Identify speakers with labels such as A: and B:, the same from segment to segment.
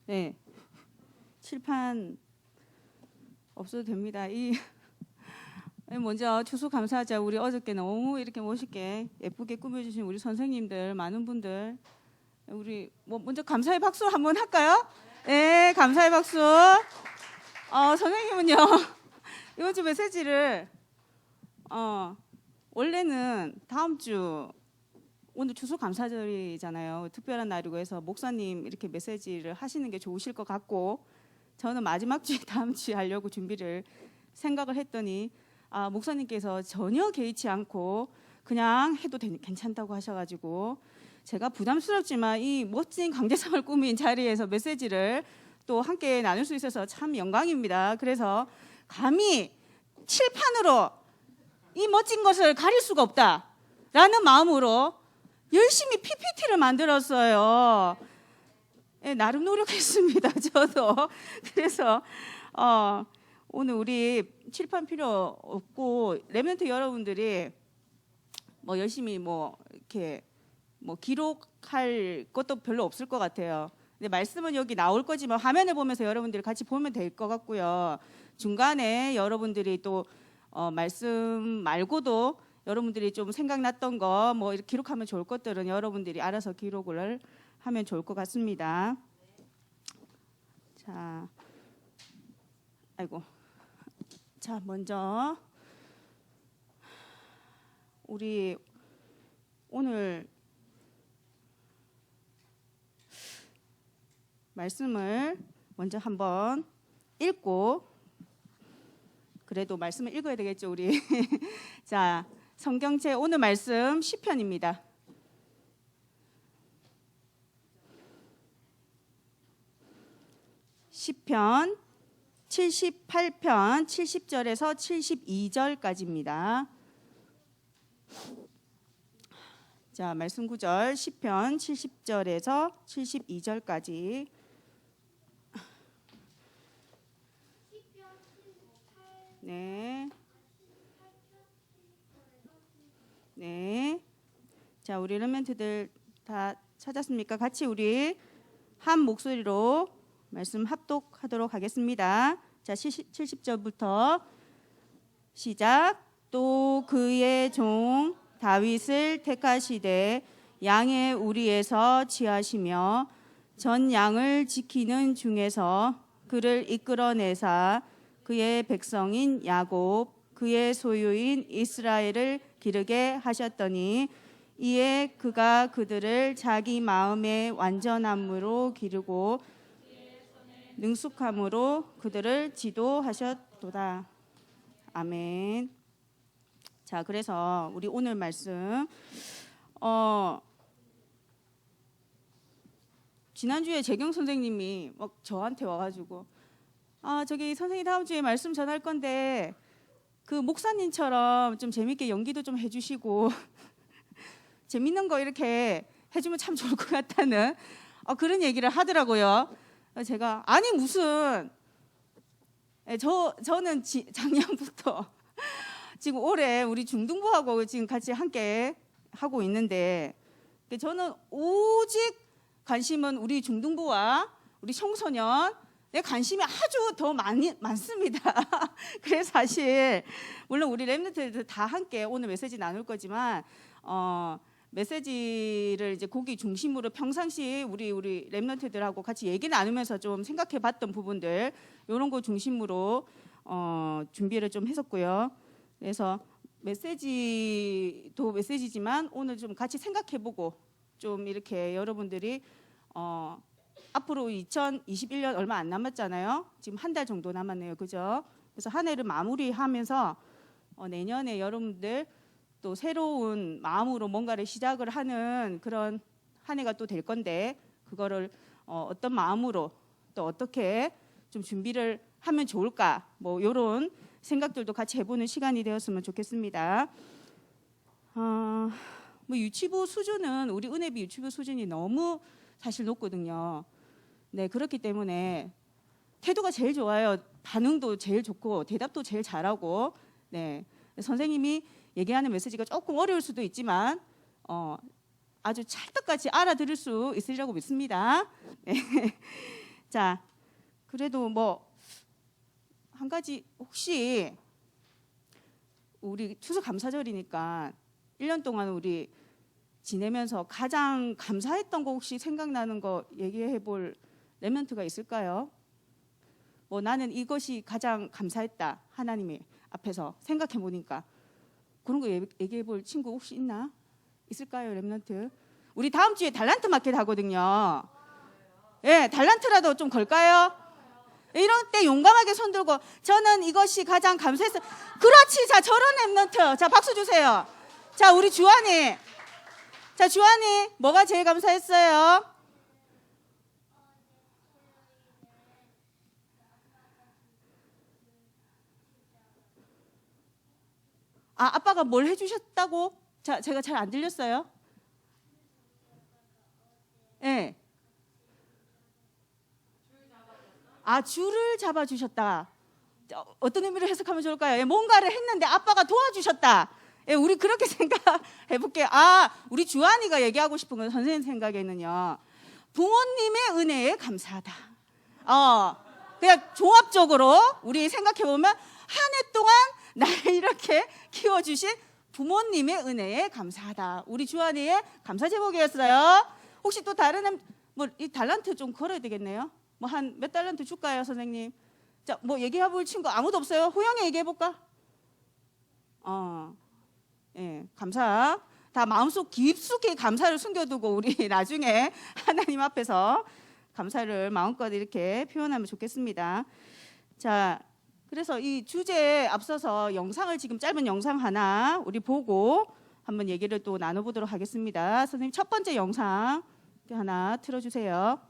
A: 네, 칠판 없어도 됩니다. 먼저 추수감사하자. 우리 어저께 너무 이렇게 멋있게 예쁘게 꾸며주신 우리 선생님들 많은 분들, 우리 먼저 감사의 박수 한번 할까요? 네, 감사의 박수. 선생님은요 이번 주 메시지를 원래는 다음 주 오늘 추수감사절이잖아요. 특별한 날이고 해서 목사님 이렇게 메시지를 하시는 게 좋으실 것 같고, 저는 마지막 주에 다음 주에 하려고 준비를 생각을 했더니 목사님께서 전혀 개의치 않고 그냥 해도 괜찮다고 하셔가지고 제가 부담스럽지만 이 멋진 강대상을 꾸민 자리에서 메시지를 또 함께 나눌 수 있어서 참 영광입니다. 그래서 감히 칠판으로 이 멋진 것을 가릴 수가 없다라는 마음으로 열심히 PPT를 만들었어요. 네, 나름 노력했습니다. 저도. 그래서 오늘 우리 칠판 필요 없고 렘넌트 여러분들이 열심히 이렇게 기록할 것도 별로 없을 것 같아요. 근데 말씀은 여기 나올 거지만 화면을 보면서 여러분들이 같이 보면 될 것 같고요. 중간에 여러분들이 또 말씀 말고도 여러분들이 좀 생각났던 거 이렇게 기록하면 좋을 것들은 여러분들이 알아서 기록을 하면 좋을 것 같습니다. 자, 먼저 우리 오늘 말씀을 먼저 한번 읽고, 그래도 말씀을 읽어야 되겠죠, 우리. 자, 성경책 오늘 말씀 시편입니다. 시편 78편 70절에서 72절까지입니다. 자, 말씀 구절 시편 70절에서 72절까지. 네. 네. 자, 우리 렘넌트들 다 찾았습니까? 같이 우리 한 목소리로 말씀 합독하도록 하겠습니다. 자, 70절부터 시작. 또 그의 종 다윗을 택하시되 양의 우리에서 취하시며 전 양을 지키는 중에서 그를 이끌어내사 그의 백성인 야곱 그의 소유인 이스라엘을 기르게 하셨더니 이에 그가 그들을 자기 마음의 완전함으로 기르고 능숙함으로 그들을 지도하셨도다. 아멘. 자, 그래서 우리 오늘 말씀 지난주에 재경 선생님이 저한테 와가지고 저기 선생님 다음 주에 말씀 전할 건데 그 목사님처럼 좀 재밌게 연기도 좀 해주시고 재밌는 거 이렇게 해주면 참 좋을 것 같다는 그런 얘기를 하더라고요. 제가 아니 무슨 저는 작년부터 지금 올해 우리 중등부하고 지금 같이 함께 하고 있는데 저는 오직 관심은 우리 중등부와 우리 청소년 내 관심이 아주 더 많습니다. 그래서 사실 물론 우리 렘넌트들 다 함께 오늘 메시지 나눌 거지만 메시지를 이제 거기 중심으로 평상시 우리 렘넌트들하고 같이 얘기 나누면서 좀 생각해봤던 부분들 이런 거 중심으로 준비를 좀 했었고요. 그래서 메시지도 메시지지만 오늘 좀 같이 생각해보고 좀 이렇게 여러분들이 앞으로 2021년 얼마 안 남았잖아요. 지금 한 달 정도 남았네요, 그죠? 그래서 한 해를 마무리하면서 내년에 여러분들 또 새로운 마음으로 뭔가를 시작을 하는 그런 한 해가 또 될 건데 그거를 어떤 마음으로 또 어떻게 좀 준비를 하면 좋을까 이런 생각들도 같이 해보는 시간이 되었으면 좋겠습니다. 유치부 수준은 우리 은혜비 유치부 수준이 너무 사실 높거든요. 네, 그렇기 때문에 태도가 제일 좋아요. 반응도 제일 좋고 대답도 제일 잘하고. 네, 선생님이 얘기하는 메시지가 조금 어려울 수도 있지만 아주 찰떡같이 알아들을 수 있으리라고 믿습니다. 네. 자, 그래도 뭐 한 가지 혹시 우리 추수감사절이니까 1년 동안 우리 지내면서 가장 감사했던 거 혹시 생각나는 거 얘기해 볼 렘넌트가 있을까요? 뭐 나는 이것이 가장 감사했다. 하나님의 앞에서 생각해 보니까 그런 거 얘기해 볼 친구 혹시 있나? 있을까요, 렘넌트? 우리 다음 주에 달란트 마켓 하거든요. 예, 달란트라도 좀 걸까요? 이런 때 용감하게 손 들고 저는 이것이 가장 감사했어요. 그렇지. 자, 저런 렘넌트. 자, 박수 주세요. 자, 우리 주한이. 자, 주한이 뭐가 제일 감사했어요? 아, 아빠가 뭘 해주셨다고? 자, 제가 잘 안 들렸어요. 예. 네. 아, 줄을 잡아주셨다. 어떤 의미로 해석하면 좋을까요? 예, 뭔가를 했는데 아빠가 도와주셨다. 예, 우리 그렇게 생각해 볼게요. 아, 우리 주한이가 얘기하고 싶은 건 선생님 생각에는요. 부모님의 은혜에 감사하다. 그냥 종합적으로 우리 생각해 보면 한 해 동안 나를 이렇게 키워주신 부모님의 은혜에 감사하다. 우리 주한이의 감사 제목이었어요. 혹시 또 다른 뭐이 달란트 좀 걸어야 되겠네요. 뭐 한 몇 달란트 줄까요, 선생님? 자, 뭐 얘기해 볼 친구 아무도 없어요? 호영이 얘기해 볼까? 예, 감사. 다 마음속 깊숙이 감사를 숨겨두고 우리 나중에 하나님 앞에서 감사를 마음껏 이렇게 표현하면 좋겠습니다. 자, 그래서 이 주제에 앞서서 영상을 지금 짧은 영상 하나 우리 보고 한번 얘기를 또 나눠보도록 하겠습니다. 선생님 첫 번째 영상 하나 틀어주세요.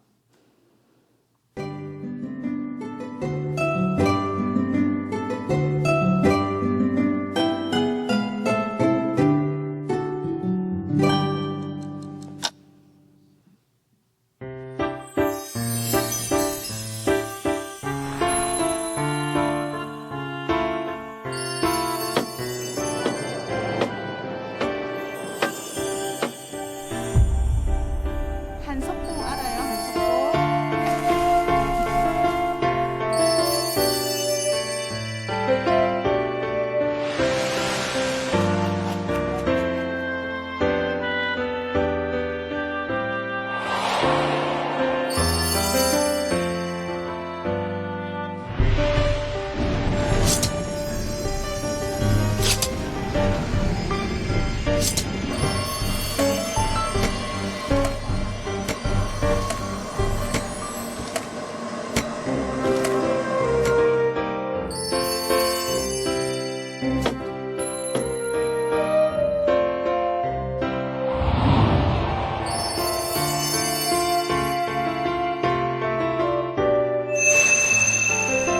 A: 한석봉 알아요? 한석봉?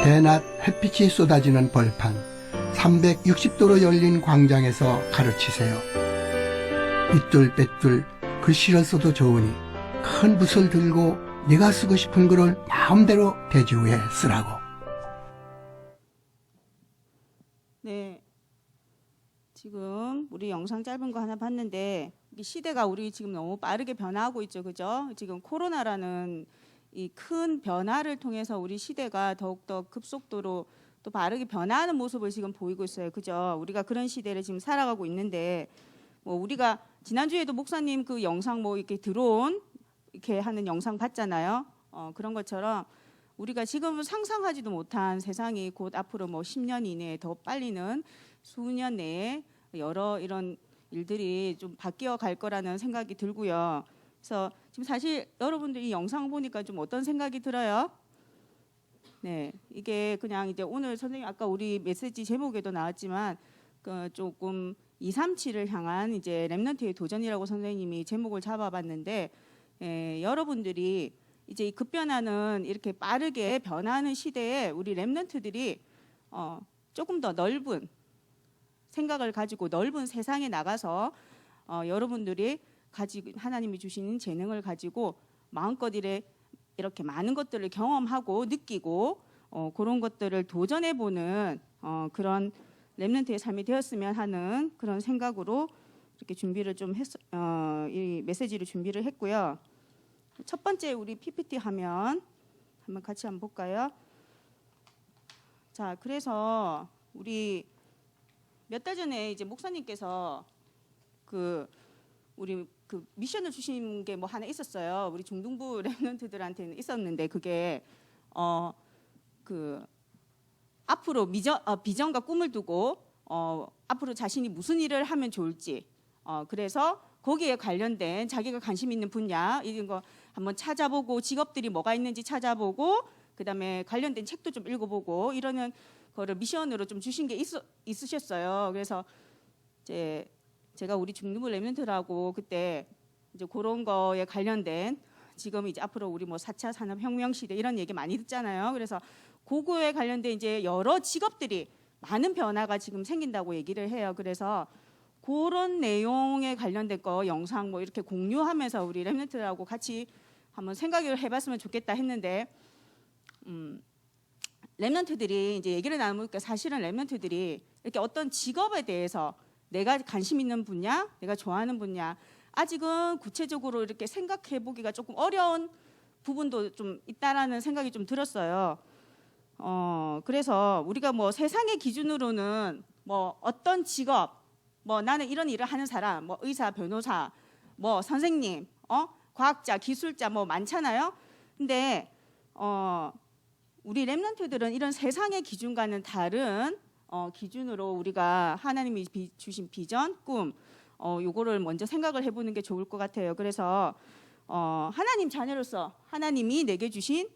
B: 대낮 햇빛이 쏟아지는 벌판 360도로 열린 광장에서 가르치세요. 빗줄빼줄 글씨를 써도 좋으니 큰 붓을 들고 네가 쓰고 싶은 글을 마음대로 대지우에 쓰라고.
A: 네, 지금 우리 영상 짧은 거 하나 봤는데 이 시대가 우리 지금 너무 빠르게 변화하고 있죠, 그죠? 지금 코로나라는 이 큰 변화를 통해서 우리 시대가 더욱더 급속도로 또 빠르게 변화하는 모습을 지금 보이고 있어요, 그죠? 우리가 그런 시대를 지금 살아가고 있는데 뭐 우리가 지난주에도 목사님 그 영상 뭐 이렇게 드론 이렇게 하는 영상 봤잖아요. 그런 것처럼 우리가 지금 상상하지도 못한 세상이 곧 앞으로 뭐 10년 이내에 더 빨리는 수년 내에 여러 이런 일들이 좀 바뀌어 갈 거라는 생각이 들고요. 그래서 지금 사실 여러분들 이 영상 보니까 좀 어떤 생각이 들어요? 네, 이게 그냥 이제 오늘 선생님 아까 우리 메시지 제목에도 나왔지만 그 조금 237을 향한 이제 렘넌트의 도전이라고 선생님이 제목을 잡아봤는데 여러분들이 이제 이 급변하는 이렇게 빠르게 변하는 시대에 우리 렘넌트들이 조금 더 넓은 생각을 가지고 넓은 세상에 나가서 여러분들이 가지고 하나님이 주시는 재능을 가지고 마음껏 이렇게 많은 것들을 경험하고 느끼고 그런 것들을 도전해보는 그런 렘넌트의 삶이 되었으면 하는 그런 생각으로 이렇게 준비를 좀 이 메시지를 준비를 했고요. 첫 번째 우리 PPT 화면 한번 같이 한번 볼까요? 자, 그래서 우리 몇 달 전에 이제 목사님께서 우리 미션을 주신 게 뭐 하나 있었어요. 우리 중등부 랩런트들한테는 있었는데 그게 앞으로 비전과 꿈을 두고 앞으로 자신이 무슨 일을 하면 좋을지 그래서 거기에 관련된 자기가 관심 있는 분야 이런 거 한번 찾아보고 직업들이 뭐가 있는지 찾아보고 그다음에 관련된 책도 좀 읽어보고 이러는 거를 미션으로 좀 주신 게 있으셨어요. 그래서 이제 제가 우리 중등부 랩런트라고 그때 이제 그런 거에 관련된 지금 이제 앞으로 우리 뭐 4차 산업혁명 시대 이런 얘기 많이 듣잖아요. 그래서 그거에 관련된 이제 여러 직업들이 많은 변화가 지금 생긴다고 얘기를 해요. 그래서 그런 내용에 관련된 거 영상 뭐 이렇게 공유하면서 우리 랩런트들하고 같이 한번 생각을 해봤으면 좋겠다 했는데 랩런트들이 이제 얘기를 나누니까 사실은 랩런트들이 이렇게 어떤 직업에 대해서 내가 관심 있는 분야, 내가 좋아하는 분야 아직은 구체적으로 이렇게 생각해 보기가 조금 어려운 부분도 좀 있다라는 생각이 좀 들었어요. 그래서 우리가 뭐 세상의 기준으로는 뭐 어떤 직업, 뭐 나는 이런 일을 하는 사람, 뭐 의사, 변호사, 뭐 선생님, 과학자, 기술자 뭐 많잖아요. 근데 우리 랩런트들은 이런 세상의 기준과는 다른 기준으로 우리가 하나님이 주신 비전, 꿈, 요거를 먼저 생각을 해보는 게 좋을 것 같아요. 그래서 하나님 자녀로서 하나님이 내게 주신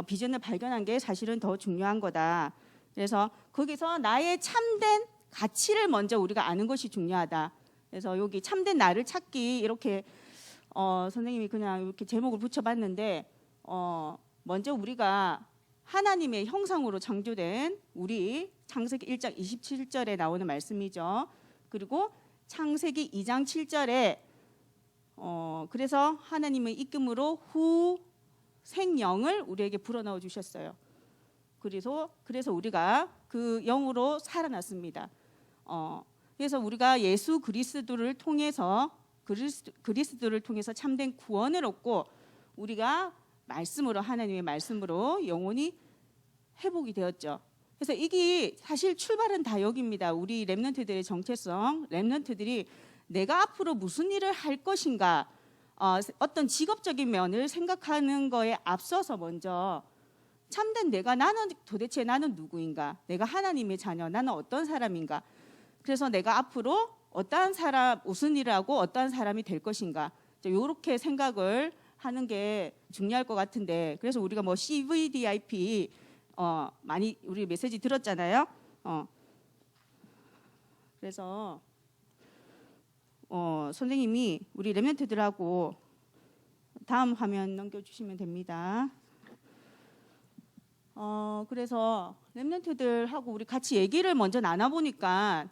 A: 비전을 발견한 게 사실은 더 중요한 거다. 그래서 거기서 나의 참된 가치를 먼저 우리가 아는 것이 중요하다. 그래서 여기 참된 나를 찾기 이렇게 선생님이 그냥 이렇게 제목을 붙여봤는데 먼저 우리가 하나님의 형상으로 창조된 우리 창세기 1장 27절에 나오는 말씀이죠. 그리고 창세기 2장 7절에 그래서 하나님의 이낌으로 후 생영을 우리에게 불어넣어 주셨어요. 그래서 우리가 그 영으로 살아났습니다. 그래서 우리가 예수 그리스도를 통해서 참된 구원을 얻고 우리가 말씀으로 하나님의 말씀으로 영혼이 회복이 되었죠. 그래서 이게 사실 출발은 다 여기입니다. 우리 랩런트들의 정체성, 랩런트들이 내가 앞으로 무슨 일을 할 것인가, 어떤 직업적인 면을 생각하는 거에 앞서서 먼저 참된 나는 도대체 나는 누구인가, 내가 하나님의 자녀, 나는 어떤 사람인가, 그래서 내가 앞으로 어떠한 사람, 무슨 일을 하고 어떠한 사람이 될 것인가, 이렇게 생각을 하는 게 중요할 것 같은데, 그래서 우리가 뭐 CVDIP 많이 우리 메시지 들었잖아요. 그래서 선생님이 우리 랩런트들하고 다음 화면 넘겨주시면 됩니다. 그래서 랩런트들하고 우리 같이 얘기를 먼저 나눠보니까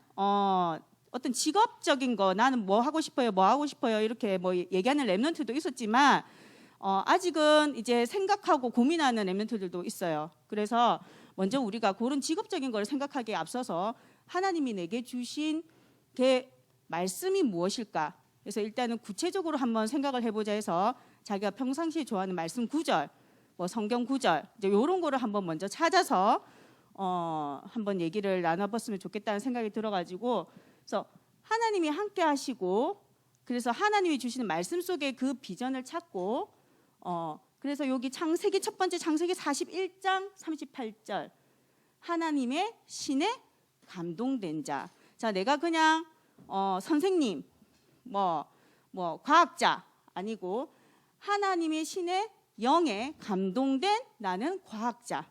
A: 어떤 직업적인 거, 나는 뭐 하고 싶어요 이렇게 뭐 얘기하는 랩런트도 있었지만 아직은 이제 생각하고 고민하는 랩런트들도 있어요. 그래서 먼저 우리가 그런 직업적인 걸 생각하기에 앞서서 하나님이 내게 주신 게 말씀이 무엇일까? 그래서 일단은 구체적으로 한번 생각을 해보자 해서 자기가 평상시에 좋아하는 말씀 구절, 뭐 성경 구절, 이제 이런 거를 한번 먼저 찾아서 한번 얘기를 나눠봤으면 좋겠다는 생각이 들어가지고, 그래서 하나님이 함께 하시고, 그래서 하나님이 주시는 말씀 속에 그 비전을 찾고, 그래서 여기 창세기 첫 번째 창세기 41장 38절, 하나님의 신에 감동된 자. 자, 내가 그냥 선생님, 뭐 과학자 아니고 하나님의 신의 영에 감동된 나는 과학자,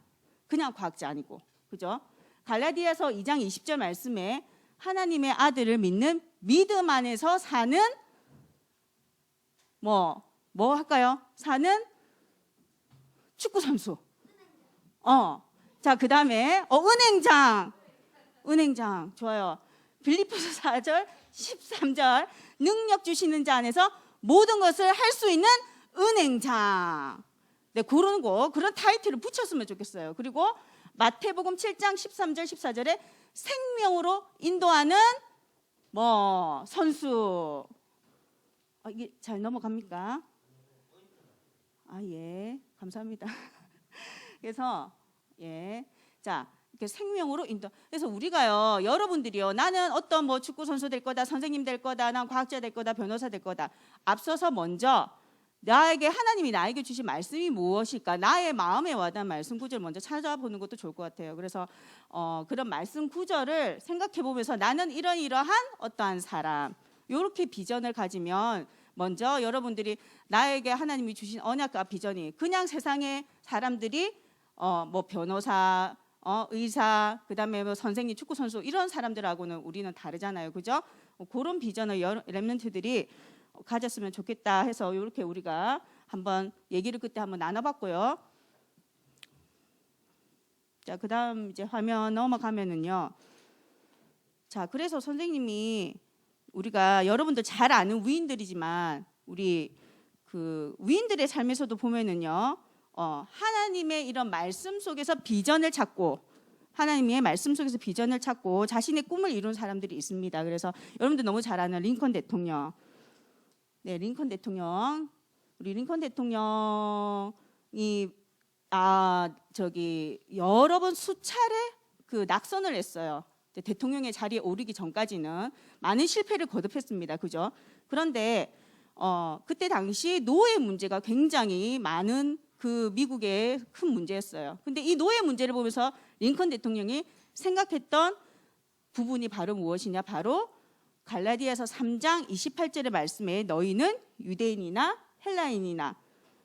A: 그냥 과학자 아니고, 그죠? 갈라디아서 2장 20절 말씀에 하나님의 아들을 믿는 믿음 안에서 사는 뭐 할까요? 사는 축구 선수. 자, 그다음에 은행장 좋아요. 빌립보서 4절 13절 능력 주시는 자 안에서 모든 것을 할 수 있는 은행장. 네, 그런 타이틀을 붙였으면 좋겠어요. 그리고 마태복음 7장 13절 14절에 생명으로 인도하는 뭐 선수. 이게 잘 넘어갑니까? 예, 감사합니다. 그래서 자 이렇게 생명으로 인도. 그래서 우리가요, 여러분들이요, 나는 어떤 뭐 축구 선수 될 거다, 선생님 될 거다, 난 과학자 될 거다, 변호사 될 거다. 앞서서 먼저 나에게 하나님이 나에게 주신 말씀이 무엇일까? 나의 마음에 와닿은 말씀 구절 먼저 찾아보는 것도 좋을 것 같아요. 그래서 그런 말씀 구절을 생각해 보면서 나는 이러이러한 어떠한 사람, 이렇게 비전을 가지면 먼저 여러분들이 나에게 하나님이 주신 언약과 비전이 그냥 세상의 사람들이 뭐 변호사, 의사, 그다음에 뭐 선생님, 축구 선수 이런 사람들하고는 우리는 다르잖아요, 그죠? 그런 비전을 렘넌트들이 가졌으면 좋겠다 해서 이렇게 우리가 한번 얘기를 그때 한번 나눠봤고요. 자, 그다음 이제 화면 넘어가면은요. 자, 그래서 선생님이 우리가 여러분들 잘 아는 위인들이지만 우리 그 위인들의 삶에서도 보면은요. 하나님의 이런 말씀 속에서 비전을 찾고 하나님의 말씀 속에서 비전을 찾고 자신의 꿈을 이룬 사람들이 있습니다. 그래서 여러분들 너무 잘 아는 링컨 대통령. 네, 링컨 대통령. 우리 링컨 대통령이 여러 번 수차례 그 낙선을 했어요. 대통령의 자리에 오르기 전까지는 많은 실패를 거듭했습니다. 그죠? 그런데 그때 당시 노예 문제가 굉장히 많은 그 미국의 큰 문제였어요. 근데 이 노예 문제를 보면서 링컨 대통령이 생각했던 부분이 바로 무엇이냐? 바로 갈라디아서 3장 28절의 말씀에 너희는 유대인이나 헬라인이나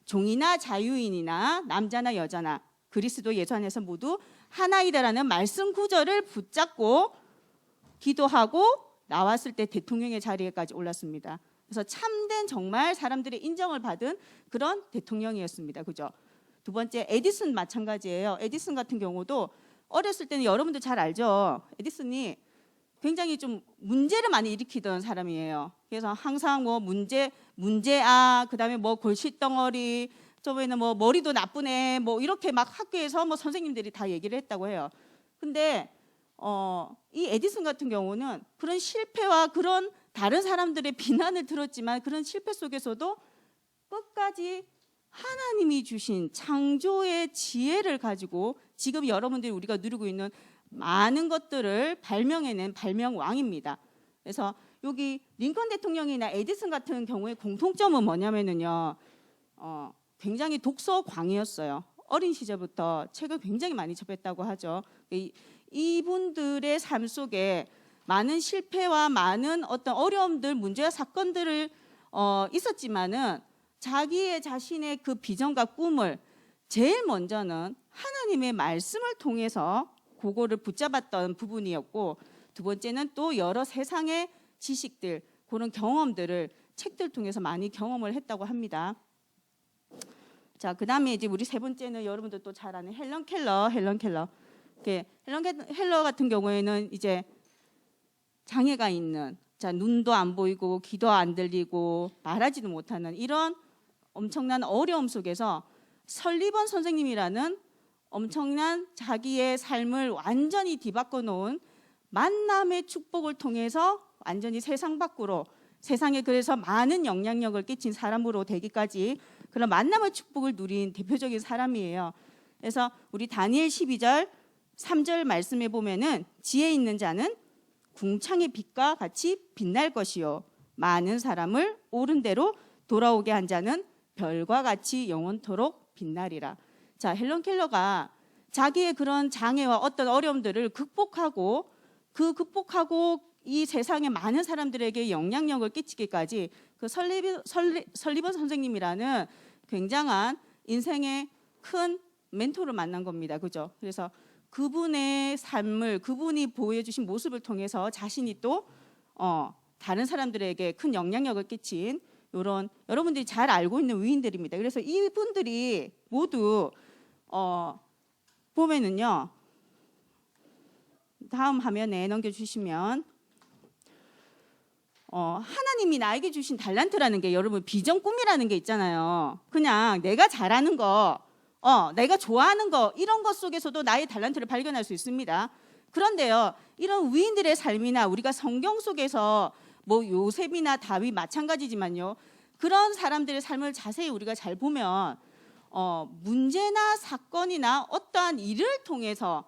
A: 종이나 자유인이나 남자나 여자나 그리스도 예수 안에서 모두 하나이다라는 말씀 구절을 붙잡고 기도하고 나왔을 때 대통령의 자리에까지 올랐습니다. 그래서 참된 정말 사람들의 인정을 받은 그런 대통령이었습니다. 그죠? 두 번째 에디슨 마찬가지예요. 에디슨 같은 경우도 어렸을 때는 여러분들 잘 알죠. 에디슨이 굉장히 좀 문제를 많이 일으키던 사람이에요. 그래서 항상 뭐 문제아, 그다음에 뭐 골칫덩어리, 저번에는 뭐 머리도 나쁘네, 뭐 이렇게 막 학교에서 뭐 선생님들이 다 얘기를 했다고 해요. 근데 이 에디슨 같은 경우는 그런 실패와 그런 다른 사람들의 비난을 들었지만 그런 실패 속에서도 끝까지 하나님이 주신 창조의 지혜를 가지고 지금 여러분들이 우리가 누리고 있는 많은 것들을 발명해낸 발명왕입니다. 그래서 여기 링컨 대통령이나 에디슨 같은 경우의 공통점은 뭐냐면요, 굉장히 독서광이었어요. 어린 시절부터 책을 굉장히 많이 접했다고 하죠. 이분들의 삶 속에 많은 실패와 많은 어떤 어려움들, 문제와 사건들을 있었지만은 자신의 그 비전과 꿈을 제일 먼저는 하나님의 말씀을 통해서 그거를 붙잡았던 부분이었고, 두 번째는 또 여러 세상의 지식들, 그런 경험들을 책들 통해서 많이 경험을 했다고 합니다. 자, 그다음에 이제 우리 세 번째는 여러분들 또 잘 아는 헬런 켈러. 헬런 켈러 같은 경우에는 이제 장애가 있는, 자, 눈도 안 보이고 귀도 안 들리고 말하지도 못하는 이런 엄청난 어려움 속에서 설리번 선생님이라는 엄청난 자기의 삶을 완전히 뒤바꿔 놓은 만남의 축복을 통해서 완전히 세상 밖으로, 세상에 그래서 많은 영향력을 끼친 사람으로 되기까지 그런 만남의 축복을 누린 대표적인 사람이에요. 그래서 우리 다니엘 12절 3절 말씀에 보면은 지혜 있는 자는 궁창의 빛과 같이 빛날 것이요 많은 사람을 옳은 대로 돌아오게 한 자는 별과 같이 영원토록 빛나리라. 자, 헬런 켈러가 자기의 그런 장애와 어떤 어려움들을 극복하고 이 세상의 많은 사람들에게 영향력을 끼치기까지 그 설리번 선생님이라는 굉장한 인생의 큰 멘토를 만난 겁니다. 그죠? 그래서 그분의 삶을, 그분이 보여주신 모습을 통해서 자신이 또 다른 사람들에게 큰 영향력을 끼친 이런 여러분들이 잘 알고 있는 위인들입니다. 그래서 이분들이 모두 보면은요, 다음 화면에 넘겨주시면 하나님이 나에게 주신 달란트라는 게 여러분 비전 꿈이라는 게 있잖아요. 그냥 내가 잘하는 거, 내가 좋아하는 거, 이런 것 속에서도 나의 달란트를 발견할 수 있습니다. 그런데요, 이런 위인들의 삶이나 우리가 성경 속에서 뭐 요셉이나 다윗 마찬가지지만요, 그런 사람들의 삶을 자세히 우리가 잘 보면 문제나 사건이나 어떠한 일을 통해서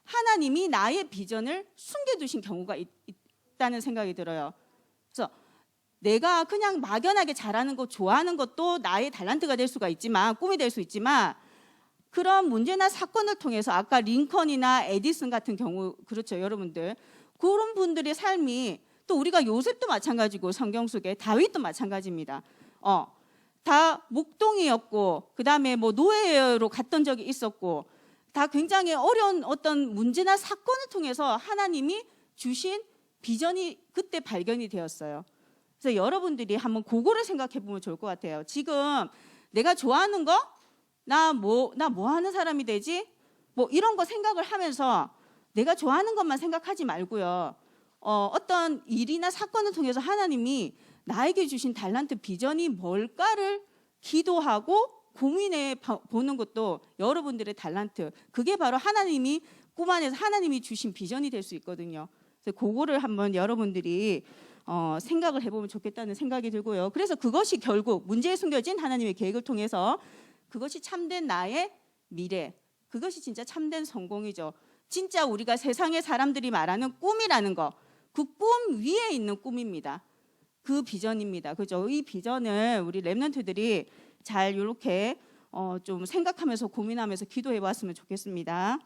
A: 하나님이 나의 비전을 숨겨두신 경우가 있다는 생각이 들어요. 그래서 내가 그냥 막연하게 잘하는 것, 좋아하는 것도 나의 달란트가 될 수가 있지만, 꿈이 될 수 있지만, 그런 문제나 사건을 통해서 아까 링컨이나 에디슨 같은 경우, 그렇죠, 여러분들. 그런 분들의 삶이, 또 우리가 요셉도 마찬가지고, 성경 속에 다윗도 마찬가지입니다. 다 목동이었고, 그 다음에 뭐 노예로 갔던 적이 있었고, 다 굉장히 어려운 어떤 문제나 사건을 통해서 하나님이 주신 비전이 그때 발견이 되었어요. 그래서 여러분들이 한번 그거를 생각해 보면 좋을 것 같아요. 지금 내가 좋아하는 거, 나 뭐 하는 사람이 되지? 뭐 이런 거 생각을 하면서 내가 좋아하는 것만 생각하지 말고요. 어떤 일이나 사건을 통해서 하나님이 나에게 주신 달란트 비전이 뭘까를 기도하고 고민해 보는 것도 여러분들의 달란트, 그게 바로 하나님이 꿈 안에서 하나님이 주신 비전이 될 수 있거든요. 그래서 그거를 한번 여러분들이 생각을 해보면 좋겠다는 생각이 들고요. 그래서 그것이 결국 문제에 숨겨진 하나님의 계획을 통해서 그것이 참된 나의 미래, 그것이 진짜 참된 성공이죠. 진짜 우리가 세상의 사람들이 말하는 꿈이라는 거, 그 꿈 위에 있는 꿈입니다. 그 비전입니다. 그죠? 이 비전을 우리 렘넌트들이 잘 이렇게 좀 생각하면서 고민하면서 기도해 봤으면 좋겠습니다.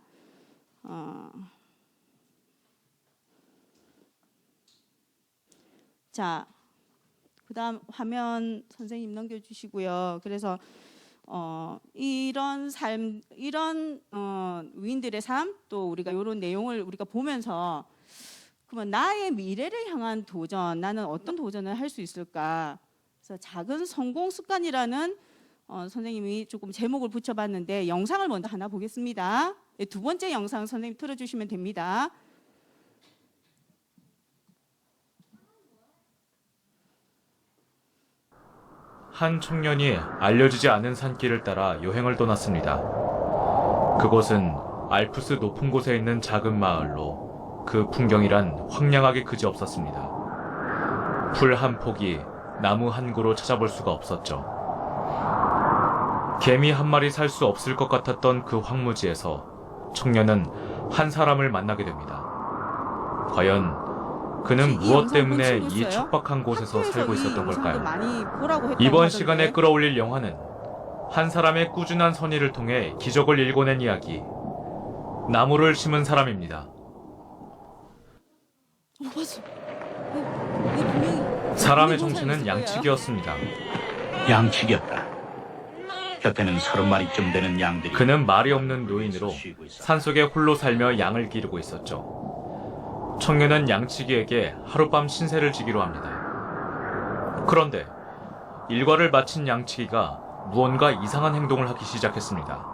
A: 자, 그다음 화면 선생님 넘겨주시고요. 그래서 이런 삶, 이런 위인들의 삶, 또 우리가 이런 내용을 우리가 보면서 그러면 나의 미래를 향한 도전, 나는 어떤 도전을 할 수 있을까? 그래서 작은 성공 습관이라는 선생님이 조금 제목을 붙여봤는데 영상을 먼저 하나 보겠습니다. 네, 두 번째 영상 선생님 틀어주시면 됩니다.
C: 한 청년이 알려지지 않은 산길을 따라 여행을 떠났습니다. 그곳은 알프스 높은 곳에 있는 작은 마을로 그 풍경이란 황량하기 그지없었습니다. 풀 한 폭이 나무 한 그루 찾아볼 수가 없었죠. 개미 한 마리 살 수 없을 것 같았던 그 황무지에서 청년은 한 사람을 만나게 됩니다. 과연 그는 무엇 때문에 이 척박한 곳에서 살고 있었던 걸까요? 이번 시간에 끌어올릴 영화는 한 사람의 꾸준한 선의를 통해 기적을 일궈낸 이야기, 나무를 심은 사람입니다. 사람의 정체는 양치기였습니다.
D: 양치기였다. 곁에는 30마리쯤 되는 양들이.
C: 그는 말이 없는 노인으로 산속에 홀로 살며 양을 기르고 있었죠. 청년은 양치기에게 하룻밤 신세를 지기로 합니다. 그런데 일과를 마친 양치기가 무언가 이상한 행동을 하기 시작했습니다.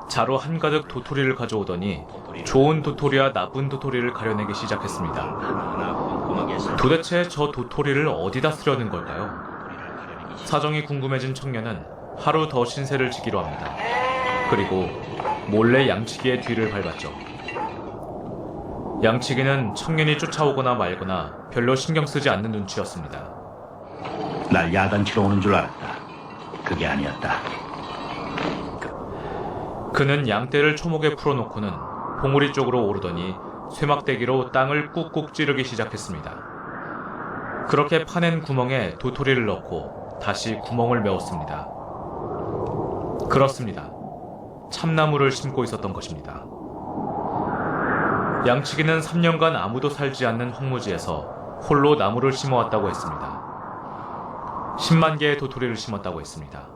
C: 자루 한가득 도토리를 가져오더니 좋은 도토리와 나쁜 도토리를 가려내기 시작했습니다. 도대체 저 도토리를 어디다 쓰려는 걸까요? 사정이 궁금해진 청년은 하루 더 신세를 지기로 합니다. 그리고 몰래 양치기의 뒤를 밟았죠. 양치기는 청년이 쫓아오거나 말거나 별로 신경 쓰지 않는 눈치였습니다.
D: 날 야단치러 오는 줄 알았다. 그게 아니었다.
C: 그는 양떼를 초목에 풀어놓고는 봉우리 쪽으로 오르더니 쇠막대기로 땅을 꾹꾹 찌르기 시작했습니다. 그렇게 파낸 구멍에 도토리를 넣고 다시 구멍을 메웠습니다. 그렇습니다. 참나무를 심고 있었던 것입니다. 양치기는 3년간 아무도 살지 않는 황무지에서 홀로 나무를 심어왔다고 했습니다. 10만 개의 도토리를 심었다고 했습니다.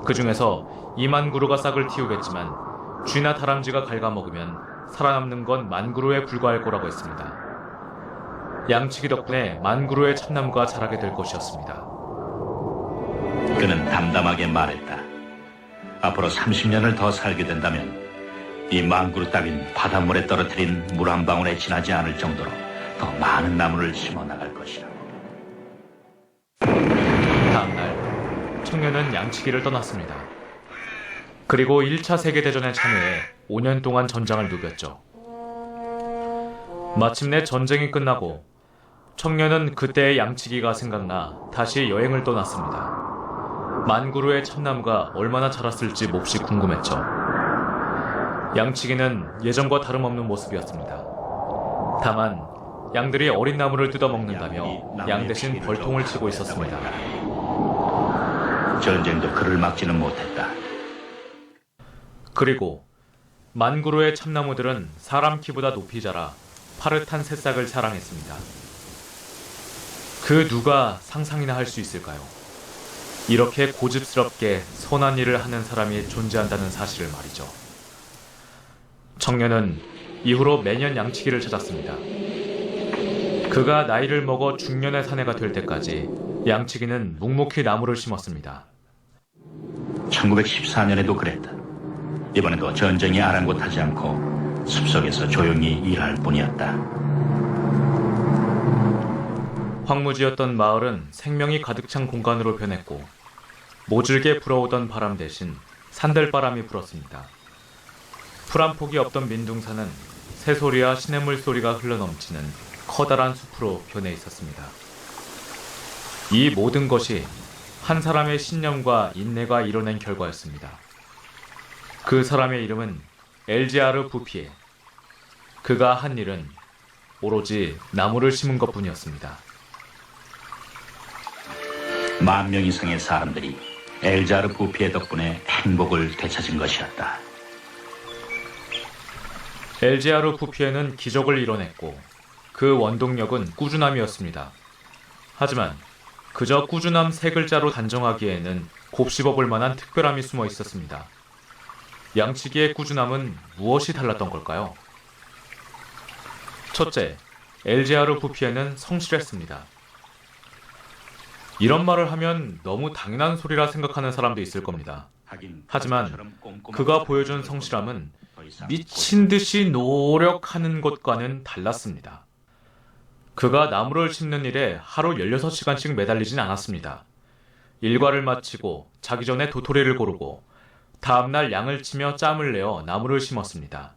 C: 그 중에서 2만 그루가 싹을 틔우겠지만 쥐나 다람쥐가 갉아먹으면 살아남는 건 1만 그루에 불과할 거라고 했습니다. 양치기 덕분에 1만 그루의 참나무가 자라게 될 것이었습니다.
D: 그는 담담하게 말했다. 앞으로 30년을 더 살게 된다면 이 1만 그루 따윈 바닷물에 떨어뜨린 물 한 방울에 지나지 않을 정도로 더 많은 나무를 심어 나갈 것이다.
C: 다음날 청년은 양치기를 떠났습니다. 그리고 1차 세계대전에 참여해 5년 동안 전장을 누볐죠. 마침내 전쟁이 끝나고 청년은 그때의 양치기가 생각나 다시 여행을 떠났습니다. 만그루의 참나무가 얼마나 자랐을지 몹시 궁금했죠. 양치기는 예전과 다름없는 모습이었습니다. 다만 양들이 어린 나무를 뜯어먹는다며 양 대신 벌통을 치고 있었습니다.
D: 전쟁도 그를 막지는 못했다.
C: 그리고 만그루의 참나무들은 사람 키보다 높이 자라 파릇한 새싹을 자랑했습니다. 그 누가 상상이나 할 수 있을까요? 이렇게 고집스럽게 선한 일을 하는 사람이 존재한다는 사실을 말이죠. 청년은 이후로 매년 양치기를 찾았습니다. 그가 나이를 먹어 중년의 사내가 될 때까지 양치기는 묵묵히 나무를 심었습니다.
D: 1914년에도 그랬다. 이번에도 전쟁이 아랑곳하지 않고 숲속에서 조용히 일할 뿐이었다.
C: 황무지였던 마을은 생명이 가득 찬 공간으로 변했고 모질게 불어오던 바람 대신 산들바람이 불었습니다. 풀 한 폭이 없던 민둥산은 새소리와 시냇물 소리가 흘러넘치는 커다란 숲으로 변해 있었습니다. 이 모든 것이 한 사람의 신념과 인내가 이뤄낸 결과였습니다. 그 사람의 이름은 엘지아르 부피에. 그가 한 일은 오로지 나무를 심은 것뿐이었습니다.
D: 10,000명 이상의 사람들이 엘자르 부피의 덕분에 행복을 되찾은 것이었다.
C: 엘지아르 부피에는 기적을 이뤄냈고 그 원동력은 꾸준함이었습니다. 하지만 그저 꾸준함 세 글자로 단정하기에는 곱씹어볼 만한 특별함이 숨어 있었습니다. 양치기의 꾸준함은 무엇이 달랐던 걸까요? 첫째, 엘지아르 부피에는 성실했습니다. 이런 말을 하면 너무 당연한 소리라 생각하는 사람도 있을 겁니다. 하지만 그가 보여준 성실함은 미친 듯이 노력하는 것과는 달랐습니다. 그가 나무를 심는 일에 하루 16시간씩 매달리진 않았습니다. 일과를 마치고 자기 전에 도토리를 고르고 다음날 양을 치며 짬을 내어 나무를 심었습니다.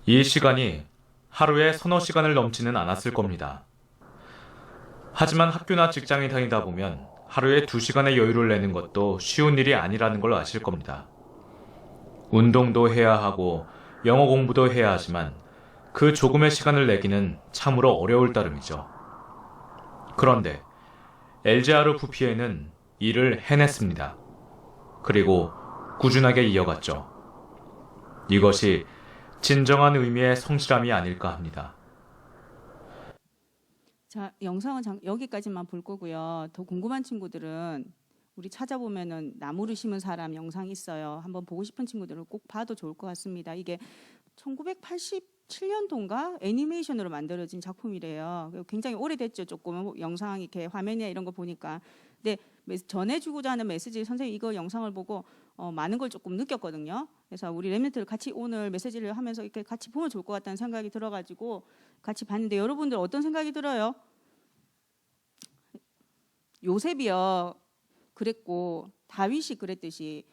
C: 이 시간이 하루에 서너 시간을 넘지는 않았을 겁니다. 하지만 학교나 직장에 다니다 보면 하루에 2시간의 여유를 내는 것도 쉬운 일이 아니라는 걸 아실 겁니다. 운동도 해야 하고 영어 공부도 해야 하지만 그 조금의 시간을 내기는 참으로 어려울 따름이죠. 그런데 엘지아르 부피에는 일을 해냈습니다. 그리고 꾸준하게 이어갔죠. 이것이 진정한 의미의 성실함이 아닐까 합니다.
A: 자, 영상은 여기까지만 볼 거고요. 더 궁금한 친구들은 우리 찾아보면은 나무를 심은 사람 영상 있어요. 한번 보고 싶은 친구들은 꼭 봐도 좋을 것 같습니다. 이게 1987년도인가 애니메이션으로 만들어진 작품이래요. 굉장히 오래됐죠. 조금 영상 이렇게 화면이나 이런 거 보니까. 근데 전해주고자 하는 메시지 선생님 이거 영상을 보고 많은 걸 조금 느꼈거든요. 그래서 우리 랩런트를 같이 오늘 메시지를 하면서 이렇게 같이 보면 좋을 것 같다는 생각이 들어가지고 같이 봤는데 여러분들 어떤 생각이 들어요? 요셉이요 그랬고 다윗이 그랬듯이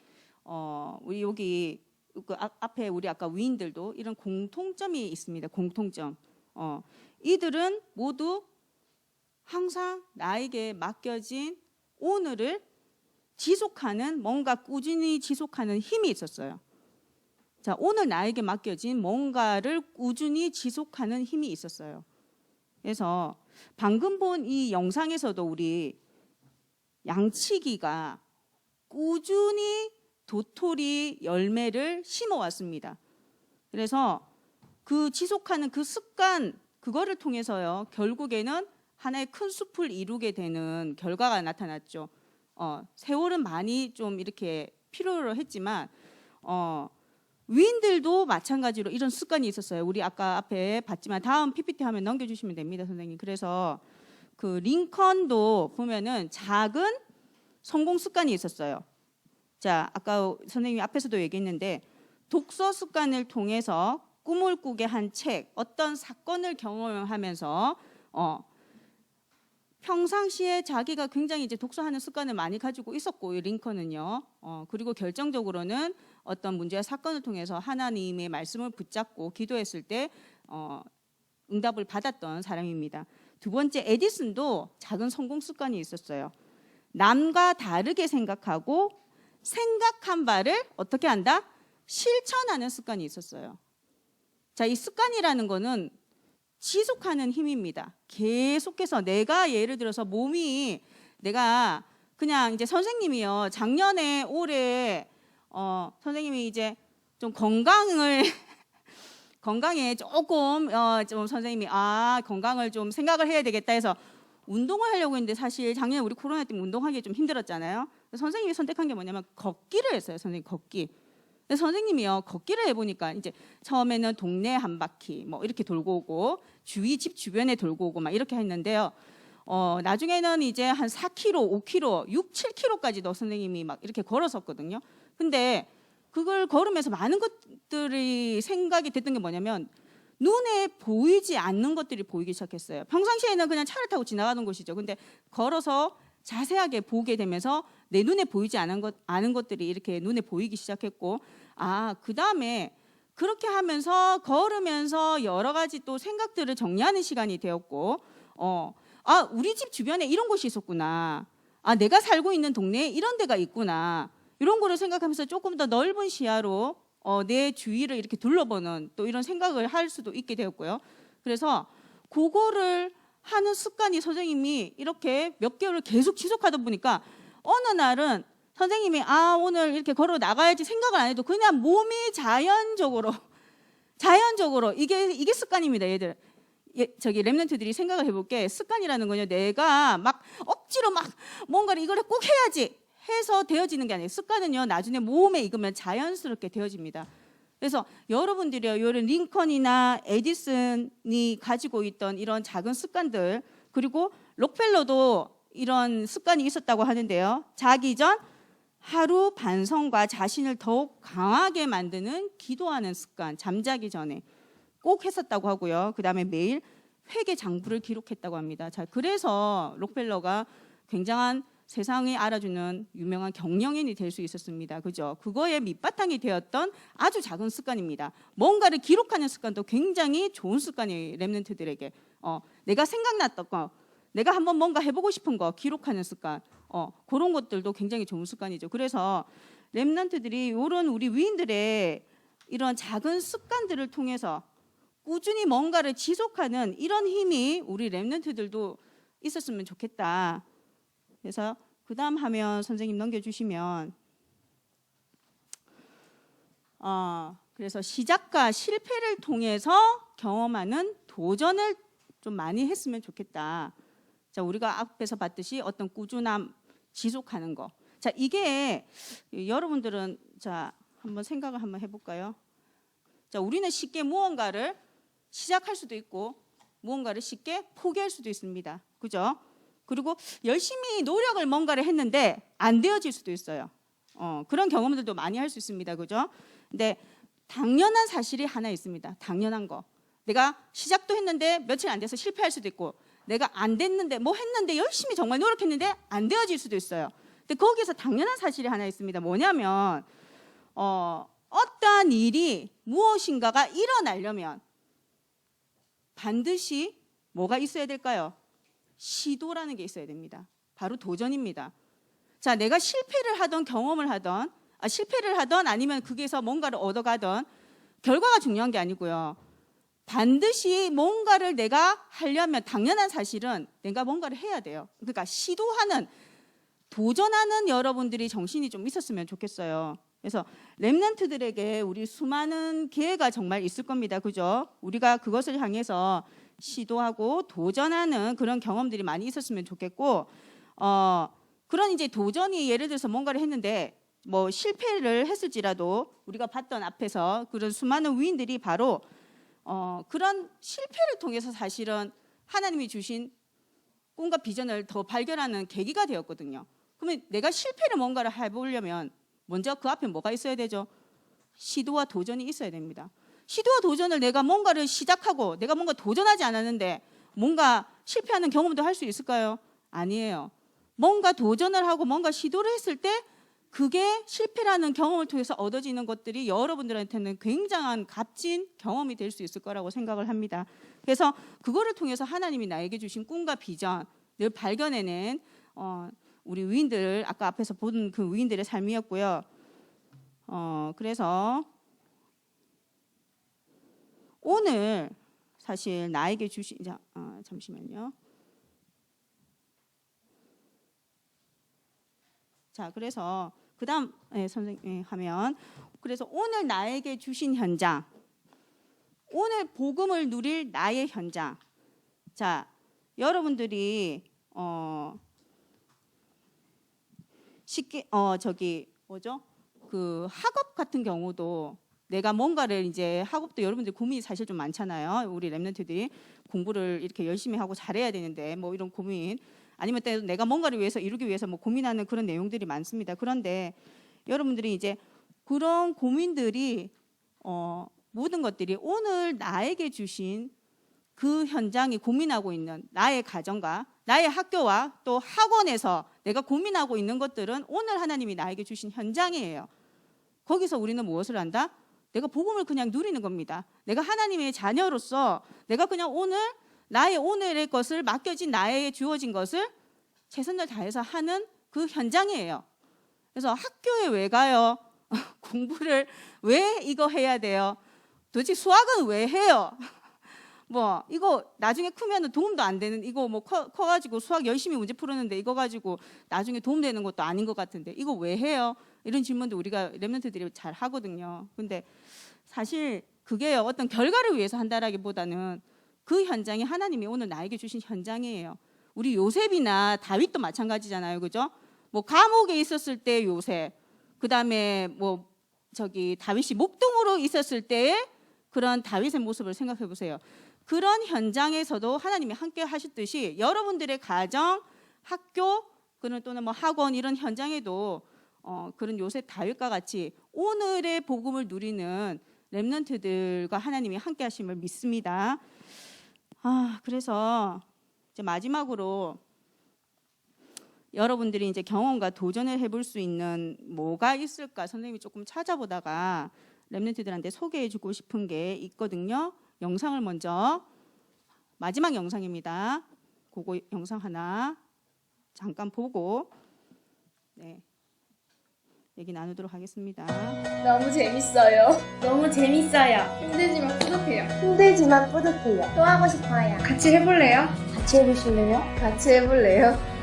A: 우리 여기 그 앞에 우리 아까 위인들도 이런 공통점이 있습니다. 공통점. 이들은 모두 항상 나에게 맡겨진 오늘을 지속하는 뭔가 꾸준히 지속하는 힘이 있었어요. 자, 오늘 나에게 맡겨진 뭔가를 꾸준히 지속하는 힘이 있었어요. 그래서 방금 본 이 영상에서도 우리 양치기가 꾸준히 도토리 열매를 심어왔습니다. 그래서 그 지속하는 그 습관 그거를 통해서요 결국에는 하나의 큰 숲을 이루게 되는 결과가 나타났죠. 세월은 많이 좀 이렇게 필요로 했지만 위인들도 마찬가지로 이런 습관이 있었어요. 우리 아까 앞에 봤지만 다음 PPT 화면 넘겨주시면 됩니다, 선생님. 그래서 그 링컨도 보면은 작은 성공 습관이 있었어요. 자, 아까 선생님이 앞에서도 얘기했는데 독서 습관을 통해서 꿈을 꾸게 한 책, 어떤 사건을 경험하면서 평상시에 자기가 굉장히 이제 독서하는 습관을 많이 가지고 있었고 이 링컨은요. 그리고 결정적으로는 어떤 문제와 사건을 통해서 하나님의 말씀을 붙잡고 기도했을 때 응답을 받았던 사람입니다. 두 번째 에디슨도 작은 성공 습관이 있었어요. 남과 다르게 생각하고 생각한 바를 어떻게 한다? 실천하는 습관이 있었어요. 자, 이 습관이라는 거는 지속하는 힘입니다. 계속해서 내가 예를 들어서 몸이 내가 그냥 이제 선생님이요. 작년에 올해 선생님이 이제 좀 건강을 건강에 조금 좀 선생님이 건강을 좀 생각을 해야 되겠다 해서 운동을 하려고 했는데 사실 작년에 우리 코로나 때문에 운동하기 좀 힘들었잖아요. 선생님이 선택한 게 뭐냐면 걷기를 했어요. 선생님 걷기. 근데 선생님이요 걷기를 해보니까 이제 처음에는 동네 한 바퀴 뭐 이렇게 돌고 오고 주위 집 주변에 돌고 오고 막 이렇게 했는데요. 나중에는 이제 한 4km, 5km, 6, 7km까지도 선생님이 막 이렇게 걸었었거든요. 근데 그걸 걸으면서 많은 것들이 생각이 됐던 게 뭐냐면 눈에 보이지 않는 것들이 보이기 시작했어요. 평상시에는 그냥 차를 타고 지나가는 곳이죠. 근데 걸어서 자세하게 보게 되면서 내 눈에 보이지 않은 것들이 이렇게 눈에 보이기 시작했고 그 다음에 그렇게 하면서 걸으면서 여러 가지 또 생각들을 정리하는 시간이 되었고 우리 집 주변에 이런 곳이 있었구나. 내가 살고 있는 동네에 이런 데가 있구나. 이런 거를 생각하면서 조금 더 넓은 시야로 내 주위를 이렇게 둘러보는 또 이런 생각을 할 수도 있게 되었고요. 그래서 그거를 하는 습관이 선생님이 이렇게 몇 개월을 계속 지속하다 보니까 어느 날은 선생님이 오늘 이렇게 걸어 나가야지 생각을 안 해도 그냥 몸이 자연적으로 이게 습관입니다, 얘들. 저기 랩런트들이 생각을 해볼게. 습관이라는 거요. 내가 막 억지로 막 뭔가를 이걸 꼭 해야지 해서 되어지는 게 아니에요. 습관은요 나중에 몸에 익으면 자연스럽게 되어집니다. 그래서 여러분들이요 이런 링컨이나 에디슨이 가지고 있던 이런 작은 습관들 그리고 록펠러도 이런 습관이 있었다고 하는데요. 자기 전 하루 반성과 자신을 더욱 강하게 만드는 기도하는 습관, 잠자기 전에 꼭 했었다고 하고요. 그 다음에 매일 회개 장부를 기록했다고 합니다. 자, 그래서 록펠러가 굉장한 세상이 알아주는 유명한 경영인이 될 수 있었습니다. 그죠? 그거의 밑바탕이 되었던 아주 작은 습관입니다. 뭔가를 기록하는 습관도 굉장히 좋은 습관이에요. 랩런트들에게. 내가 생각났던 거, 내가 한번 뭔가 해보고 싶은 거 기록하는 습관, 그런 것들도 굉장히 좋은 습관이죠. 그래서 랩런트들이 이런 우리 위인들의 이런 작은 습관들을 통해서 꾸준히 뭔가를 지속하는 이런 힘이 우리 랩런트들도 있었으면 좋겠다. 그래서 그 다음 화면 선생님 넘겨주시면 그래서 시작과 실패를 통해서 경험하는 도전을 좀 많이 했으면 좋겠다. 자, 우리가 앞에서 봤듯이 어떤 꾸준함, 지속하는 거. 자, 이게 여러분들은 자 한번 생각을 한번 해볼까요? 자, 우리는 쉽게 무언가를 시작할 수도 있고 무언가를 쉽게 포기할 수도 있습니다. 그죠? 그리고 열심히 노력을 뭔가를 했는데 안 되어질 수도 있어요. 그런 경험들도 많이 할 수 있습니다. 그죠? 근데 당연한 사실이 하나 있습니다. 당연한 거. 내가 시작도 했는데 며칠 안 돼서 실패할 수도 있고 내가 안 됐는데 뭐 했는데 열심히 정말 노력했는데 안 되어질 수도 있어요. 근데 거기서 당연한 사실이 하나 있습니다. 뭐냐면 어떠한 일이 무엇인가가 일어나려면 반드시 뭐가 있어야 될까요? 시도라는 게 있어야 됩니다. 바로 도전입니다. 자, 내가 실패를 하던 경험을 하던 실패를 하던 아니면 거기에서 뭔가를 얻어가던 결과가 중요한 게 아니고요. 반드시 뭔가를 내가 하려면 당연한 사실은 내가 뭔가를 해야 돼요. 그러니까 시도하는 도전하는 여러분들이 정신이 좀 있었으면 좋겠어요. 그래서 랩런트들에게 우리 수많은 기회가 정말 있을 겁니다. 그죠? 우리가 그것을 향해서 시도하고 도전하는 그런 경험들이 많이 있었으면 좋겠고 그런 이제 도전이 예를 들어서 뭔가를 했는데 뭐 실패를 했을지라도 우리가 봤던 앞에서 그런 수많은 위인들이 바로 그런 실패를 통해서 사실은 하나님이 주신 꿈과 비전을 더 발견하는 계기가 되었거든요. 그러면 내가 실패를 뭔가를 해보려면 먼저 그 앞에 뭐가 있어야 되죠? 시도와 도전이 있어야 됩니다. 시도와 도전을 내가 뭔가를 시작하고 내가 뭔가 도전하지 않았는데 뭔가 실패하는 경험도 할 수 있을까요? 아니에요. 뭔가 도전을 하고 뭔가 시도를 했을 때 그게 실패라는 경험을 통해서 얻어지는 것들이 여러분들한테는 굉장한 값진 경험이 될 수 있을 거라고 생각을 합니다. 그래서 그거를 통해서 하나님이 나에게 주신 꿈과 비전 늘 발견해낸 우리 위인들 아까 앞에서 본 그 위인들의 삶이었고요. 그래서 오늘 사실 나에게 주신 잠시만요. 자, 그래서 그다음 선생님 하면 그래서 오늘 나에게 주신 현장, 오늘 복음을 누릴 나의 현장. 자, 여러분들이 쉽게 그 학업 같은 경우도 내가 뭔가를 이제 학업도 여러분들 고민이 사실 좀 많잖아요. 우리 랩런트들이 공부를 이렇게 열심히 하고 잘해야 되는데 뭐 이런 고민 아니면 또 내가 뭔가를 위해서 이루기 위해서 뭐 고민하는 그런 내용들이 많습니다. 그런데 여러분들이 이제 그런 고민들이 모든 것들이 오늘 나에게 주신 그 현장이 고민하고 있는 나의 가정과 나의 학교와 또 학원에서 내가 고민하고 있는 것들은 오늘 하나님이 나에게 주신 현장이에요. 거기서 우리는 무엇을 한다? 내가 복음을 그냥 누리는 겁니다. 내가 하나님의 자녀로서 내가 그냥 나의 오늘의 것을 맡겨진 나에게 주어진 것을 최선을 다해서 하는 그 현장이에요. 그래서 학교에 왜 가요? 공부를 왜 이거 해야 돼요? 도대체 수학은 왜 해요? 뭐 이거 나중에 크면 도움도 안 되는 이거 뭐 커가지고 수학 열심히 문제 풀었는데 이거 가지고 나중에 도움 되는 것도 아닌 것 같은데 이거 왜 해요? 이런 질문도 우리가 랩런트들이 잘 하거든요. 근데 사실 그게 어떤 결과를 위해서 한다라기보다는 그 현장이 하나님이 오늘 나에게 주신 현장이에요. 우리 요셉이나 다윗도 마찬가지잖아요, 그죠? 뭐 감옥에 있었을 때 요셉, 그 다음에 뭐 다윗이 목동으로 있었을 때의 그런 다윗의 모습을 생각해 보세요. 그런 현장에서도 하나님이 함께 하셨듯이 여러분들의 가정, 학교, 또는 뭐 학원 이런 현장에도 그런 요셉 다윗과 같이 오늘의 복음을 누리는 렘넌트들과 하나님이 함께 하심을 믿습니다. 그래서 이제 마지막으로 여러분들이 이제 경험과 도전을 해볼 수 있는 뭐가 있을까 선생님이 조금 찾아보다가 렘넌트들한테 소개해주고 싶은 게 있거든요. 영상을 먼저 마지막 영상입니다. 그거 영상 하나 잠깐 보고 얘기 나누도록 하겠습니다.
E: 너무 재밌어요.
F: 너무 재밌어요.
E: 힘들지만 뿌듯해요.
F: 힘들지만 뿌듯해요. 또 하고 싶어요.
E: 같이 해볼래요?
F: 같이 해보실래요?
E: 같이 해볼래요?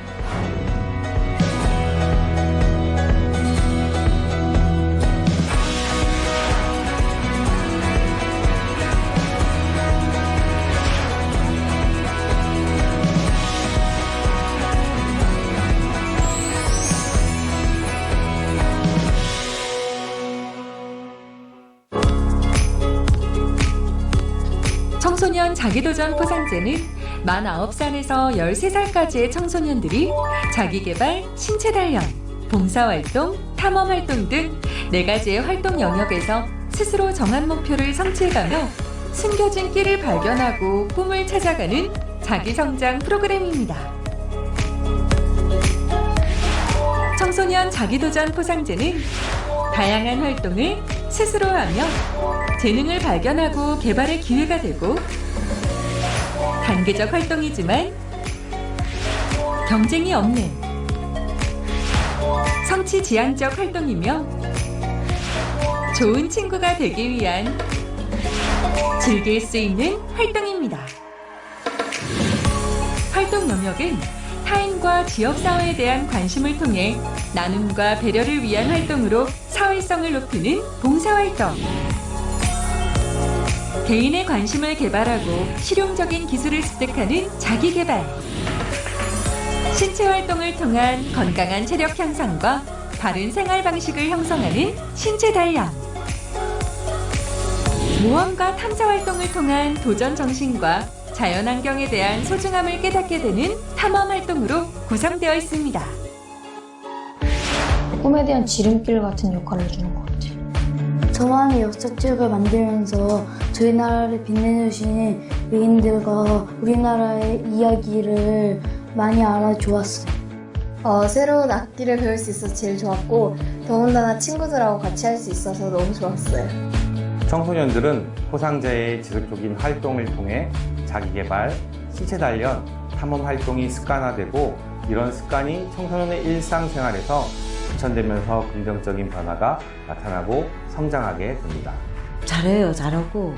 G: 청소년 자기도전 포상제는 만 9살에서 13살까지의 청소년들이 자기개발, 신체단련, 봉사활동, 탐험활동 등 4가지의 활동 영역에서 스스로 정한 목표를 성취해가며 숨겨진 끼를 발견하고 꿈을 찾아가는 자기성장 프로그램입니다. 청소년 자기도전 포상제는 다양한 활동을 스스로 하며 재능을 발견하고 개발의 기회가 되고 단계적 활동이지만 경쟁이 없는 성취 지향적 활동이며 좋은 친구가 되기 위한 즐길 수 있는 활동입니다. 활동 영역은 타인과 지역사회에 대한 관심을 통해 나눔과 배려를 위한 활동으로 사회성을 높이는 봉사활동, 개인의 관심을 개발하고 실용적인 기술을 습득하는 자기개발, 신체활동을 통한 건강한 체력 향상과 바른 생활 방식을 형성하는 신체 단련, 모험과 탐사활동을 통한 도전 정신과 자연환경에 대한 소중함을 깨닫게 되는 탐험활동으로 구성되어 있습니다.
F: 꿈에 대한 지름길 같은 역할을 해주는 것 같아요. 저만의 역사책을 만들면서 저희 나라를 빛내주신 외인들과 우리나라의 이야기를 많이 알아주었어요.
E: 새로운 악기를 배울 수 있어서 제일 좋았고 더군다나 친구들하고 같이 할 수 있어서 너무 좋았어요.
H: 청소년들은 포상제의 지속적인 활동을 통해 자기개발, 신체 단련, 탐험 활동이 습관화되고 이런 습관이 청소년의 일상생활에서 실천되면서 긍정적인 변화가 나타나고 성장하게 됩니다.
I: 잘해요. 잘하고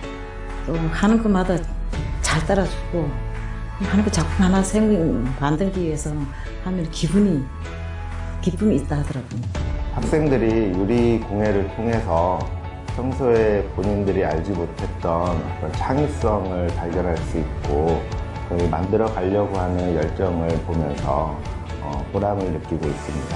I: 또 하는 것마다 잘 따라주고 하는 거 작품 하나 만들기 위해서 하면 기쁨이 있다 하더라고요.
J: 학생들이 유리 공예를 통해서 평소에 본인들이 알지 못했던 어떤 창의성을 발견할 수 있고 그걸 만들어 가려고 하는 열정을 보면서 보람을 느끼고 있습니다.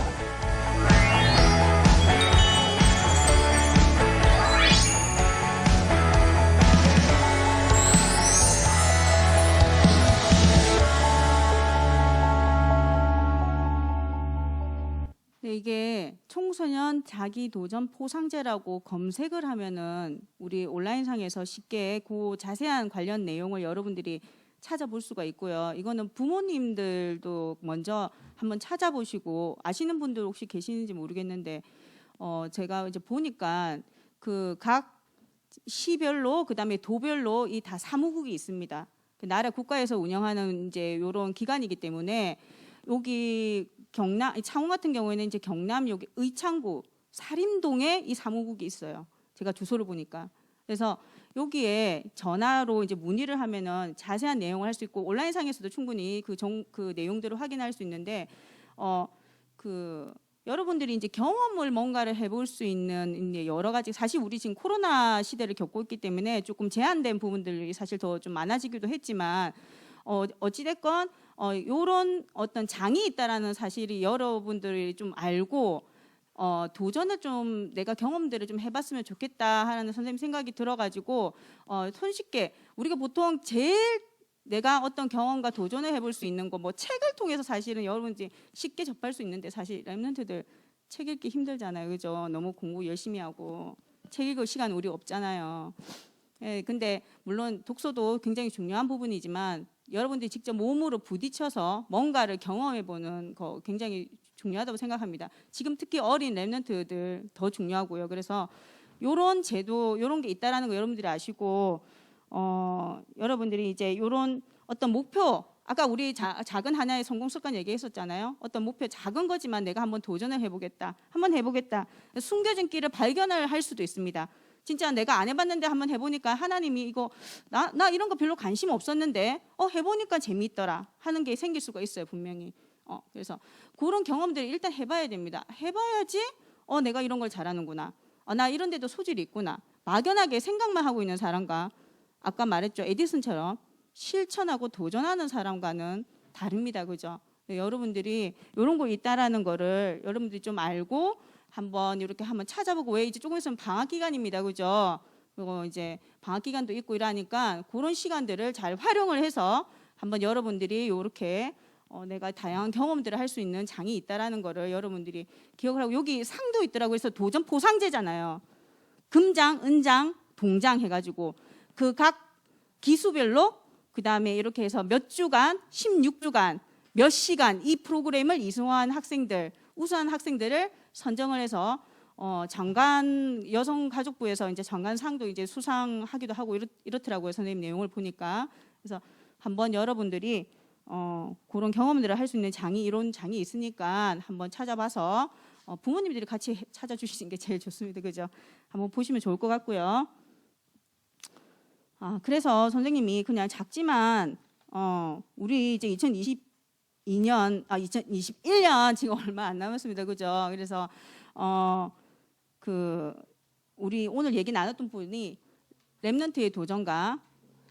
A: 네, 이게 청소년 자기 도전 포상제라고 검색을 하면은 우리 온라인상에서 쉽게 그 자세한 관련 내용을 여러분들이 찾아볼 수가 있고요. 이거는 부모님들도 먼저 한번 찾아보시고 아시는 분들 혹시 계시는지 모르겠는데 제가 이제 보니까 그 각 시별로 그다음에 도별로 이 다 사무국이 있습니다. 그 나라 국가에서 운영하는 이제 이런 기관이기 때문에 여기 창원 같은 경우에는 이제 경남 여기 의창구 사림동에 이 사무국이 있어요. 제가 주소를 보니까. 그래서 여기에 전화로 이제 문의를 하면은 자세한 내용을 할 수 있고 온라인상에서도 충분히 그 내용들을 확인할 수 있는데 여러분들이 이제 경험을 뭔가를 해볼 수 있는 이제 여러 가지 사실 우리 지금 코로나 시대를 겪고 있기 때문에 조금 제한된 부분들이 사실 더 좀 많아지기도 했지만 어찌됐건 요런 어떤 장이 있다라는 사실이 여러분들이 좀 알고 도전을 좀 내가 경험들을 좀 해봤으면 좋겠다 하는 선생님 생각이 들어가지고 손쉽게 우리가 보통 제일 내가 어떤 경험과 도전을 해볼 수 있는 거 뭐 책을 통해서 사실은 여러분들이 쉽게 접할 수 있는데 사실 랩런트들 책 읽기 힘들잖아요, 그죠? 너무 공부 열심히 하고 책 읽을 시간 우리 없잖아요. 예, 근데 물론 독서도 굉장히 중요한 부분이지만 여러분들이 직접 몸으로 부딪혀서 뭔가를 경험해보는 거 굉장히 중요하다고 생각합니다. 지금 특히 어린 랩런트들 더 중요하고요. 그래서 이런 제도, 이런 게 있다라는 거 여러분들이 아시고 여러분들이 이제 이런 어떤 목표, 아까 우리 작은 하나의 성공 습관 얘기했었잖아요. 어떤 목표 작은 거지만 내가 한번 도전을 해보겠다, 한번 해보겠다. 숨겨진 길을 발견을 할 수도 있습니다. 진짜 내가 안 해봤는데 한번 해보니까 하나님이 이거 나 이런 거 별로 관심 없었는데 해보니까 재미있더라 하는 게 생길 수가 있어요, 분명히. 그래서 그런 경험들을 일단 해봐야 됩니다. 해봐야지 내가 이런 걸 잘하는구나. 나 이런 데도 소질이 있구나. 막연하게 생각만 하고 있는 사람과 아까 말했죠, 에디슨처럼 실천하고 도전하는 사람과는 다릅니다, 그죠? 여러분들이 이런 거 있다라는 거를 여러분들이 좀 알고 한번 이렇게 한번 찾아보고, 왜 이제 조금 있으면 방학 기간입니다, 그죠? 그리고 이제 방학 기간도 있고 이러니까 그런 시간들을 잘 활용을 해서 한번 여러분들이 이렇게 내가 다양한 경험들을 할 수 있는 장이 있다라는 거를 여러분들이 기억을 하고, 여기 상도 있더라고요. 그래서 도전 포상제잖아요. 금장, 은장, 동장 해가지고 그 각 기수별로 그 다음에 이렇게 해서 몇 주간, 16주간, 몇 시간 이 프로그램을 이수한 학생들, 우수한 학생들을 선정을 해서 장관 여성가족부에서 이제 장관상도 이제 수상하기도 하고 이렇더라고요. 선생님 내용을 보니까. 그래서 한번 여러분들이 그런 경험들을 할 수 있는 장이, 이런 장이 있으니까 한번 찾아봐서 부모님들이 같이 찾아주시는 게 제일 좋습니다, 그죠? 한번 보시면 좋을 것 같고요. 그래서 선생님이 그냥 작지만 우리 이제 2021년 지금 얼마 안 남았습니다, 그죠? 그래서 우리 오늘 얘기 나눴던 분이 랩런트의 도전과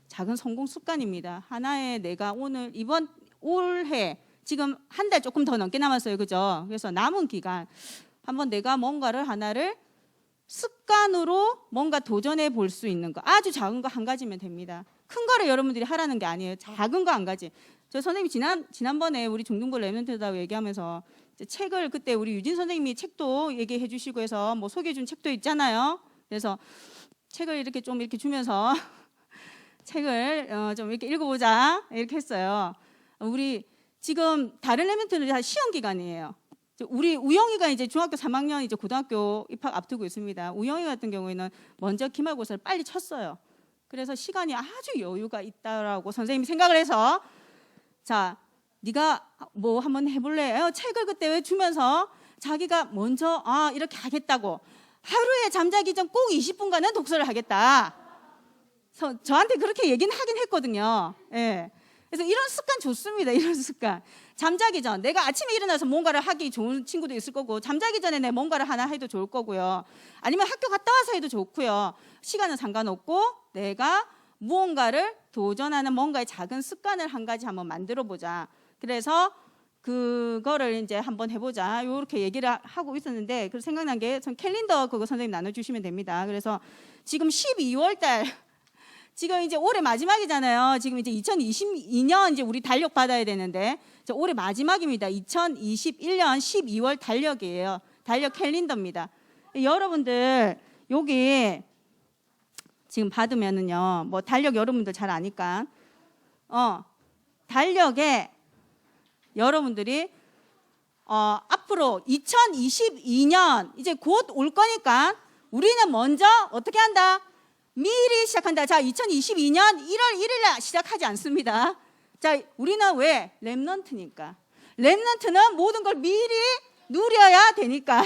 A: 작은 성공 습관입니다. 하나의 내가 올해 지금 한 달 조금 더 넘게 남았어요, 그죠? 그래서 남은 기간 한번 내가 뭔가를 하나를 습관으로 뭔가 도전해 볼 수 있는 거, 아주 작은 거 한 가지면 됩니다. 큰 거를 여러분들이 하라는 게 아니에요. 작은 거 한 가지. 저 선생님이 지난번에 우리 중등부 랩런트라고 얘기하면서 책을, 그때 우리 유진 선생님이 책도 얘기해 주시고 해서 뭐 소개해 준 책도 있잖아요. 그래서 책을 이렇게 좀 이렇게 주면서 책을 좀 이렇게 읽어보자 이렇게 했어요. 우리 지금 다른 랩런트는 다 시험 기간이에요. 우리 우영이가 이제 중학교 3학년 이제 고등학교 입학 앞두고 있습니다. 우영이 같은 경우에는 먼저 기말고사를 빨리 쳤어요. 그래서 시간이 아주 여유가 있다라고 선생님이 생각을 해서, 자, 네가 뭐 한번 해볼래? 책을 그때 왜 주면서 자기가 먼저 이렇게 하겠다고 하루에 잠자기 전 꼭 20분간은 독서를 하겠다. 저한테 그렇게 얘기는 하긴 했거든요. 예. 그래서 이런 습관 좋습니다. 이런 습관. 잠자기 전 내가 아침에 일어나서 뭔가를 하기 좋은 친구도 있을 거고 잠자기 전에 내 뭔가를 하나 해도 좋을 거고요. 아니면 학교 갔다 와서 해도 좋고요. 시간은 상관없고 내가 무언가를 도전하는 뭔가의 작은 습관을 한 가지 한번 만들어 보자. 그래서 그거를 이제 한번 해보자. 이렇게 얘기를 하고 있었는데 그 생각난 게 캘린더 그거 선생님 나눠주시면 됩니다. 그래서 지금 12월 달 지금 이제 올해 마지막이잖아요. 지금 이제 2022년 이제 우리 달력 받아야 되는데 올해 마지막입니다. 2021년 12월 달력이에요. 달력 캘린더입니다. 여러분들 여기 지금 받으면은요. 뭐 달력 여러분들 잘 아니까 달력에 여러분들이 앞으로 2022년 이제 곧 올 거니까 우리는 먼저 어떻게 한다? 미리 시작한다. 자, 2022년 1월 1일에 시작하지 않습니다. 자, 우리는 왜? 렘넌트니까. 렘넌트는 모든 걸 미리 누려야 되니까.